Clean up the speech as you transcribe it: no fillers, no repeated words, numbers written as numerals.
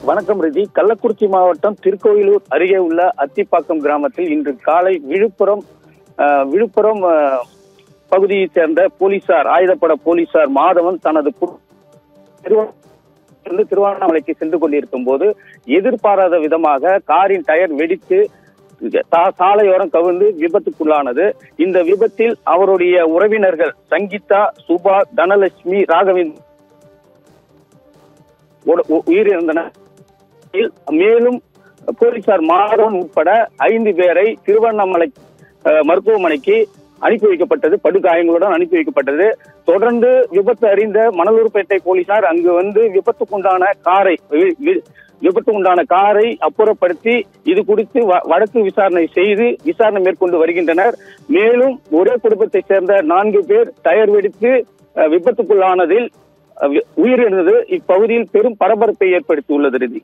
வணக்கம் ரிதி. கள்ளக்குறிச்சி மாவட்டம் திருக்கோயிலூர் அருகே உள்ள அத்திப்பாக்கம் கிராமத்தில் இன்று காலை விழுப்புரம் பகுதியைச் சேர்ந்த போலீசார், ஆயுதப்பட போலீசார் மாதவன் தனது திருவண்ணாமலைக்கு சென்று கொண்டிருக்கும் போது எதிர்பாராத விதமாக காரின் டயர் வெடித்து சாலையோரம் கவிழ்ந்து விபத்துக்குள்ளானது. இந்த விபத்தில் அவருடைய உறவினர்கள் சங்கீதா, சுபா, தனலட்சுமி, ராகவேந்திர உயிரிழந்தனர். மேலும் போலீசார் மாதவன் உட்பட 5 பேரை திருவண்ணாமலை மருத்துவமனைக்கு அனுப்பி வைக்கப்பட்டது. படுகாயங்களுடன் அனுப்பி வைக்கப்பட்டது. தொடர்ந்து விபத்து அறிந்த மணலூர்பேட்டை போலீசார் அங்கு வந்து விபத்துக்குண்டான காரை அப்புறப்படுத்தி இது குறித்து வழக்கு விசாரணை மேற்கொண்டு வருகின்றனர். மேலும் ஒரே குடும்பத்தை சேர்ந்த 4 பேர் டயர் வெடித்து விபத்துக்குள்ளானதில் உயிரிழந்தது இப்பகுதியில் பெரும் பரபரப்பை ஏற்படுத்தியுள்ளது.